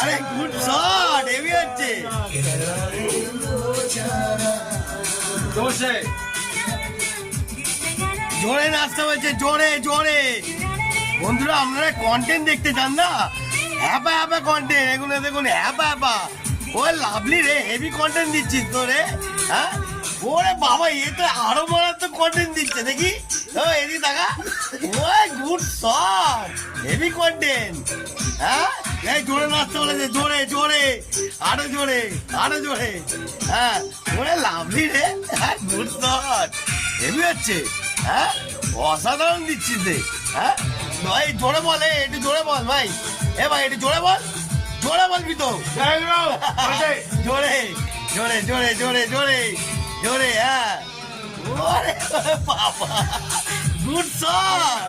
আরে good shot, heavy হচ্ছে। জোরে নাচতে বলছে, জোরে জোরে। বন্ধুরা, আপনারা কন্টেন্ট দেখতে চান না? হ্যাপা হ্যাপা কন্টেন্ট এগুলো দেখুন, হ্যাপা হ্যাপা। ও লাভলি রে, হেভি কন্টেন্ট দিচ্ছিস তো রে। হ্যাঁ, ওরে বাবা, এ তো আরো মারাত্মক কন্টেন্ট দিচ্ছে দেখি। ও এদিকে দেখা, ওই গুড শট, হেভি কন্টেন্ট। হ্যাঁ, এই জোরে নাচতে বলেছে, জোরে জোরে, আরো জোরে, আরো জোরে। হ্যাঁ, ওরে লাভলি রে, গুড শট, হেভি হচ্ছে। হ্যাঁ, অসাধারণ দিচ্ছিস রে। হ্যাঁ ভাই, জোরে বল, একটু জোরে বল ভাই। এ ভাই, একটু জোরে বল, জোরে বলবি তো। জোরে জোরে জোরে জোরে জোরে জোরে। হ্যাঁ, বাবা, গুড শট।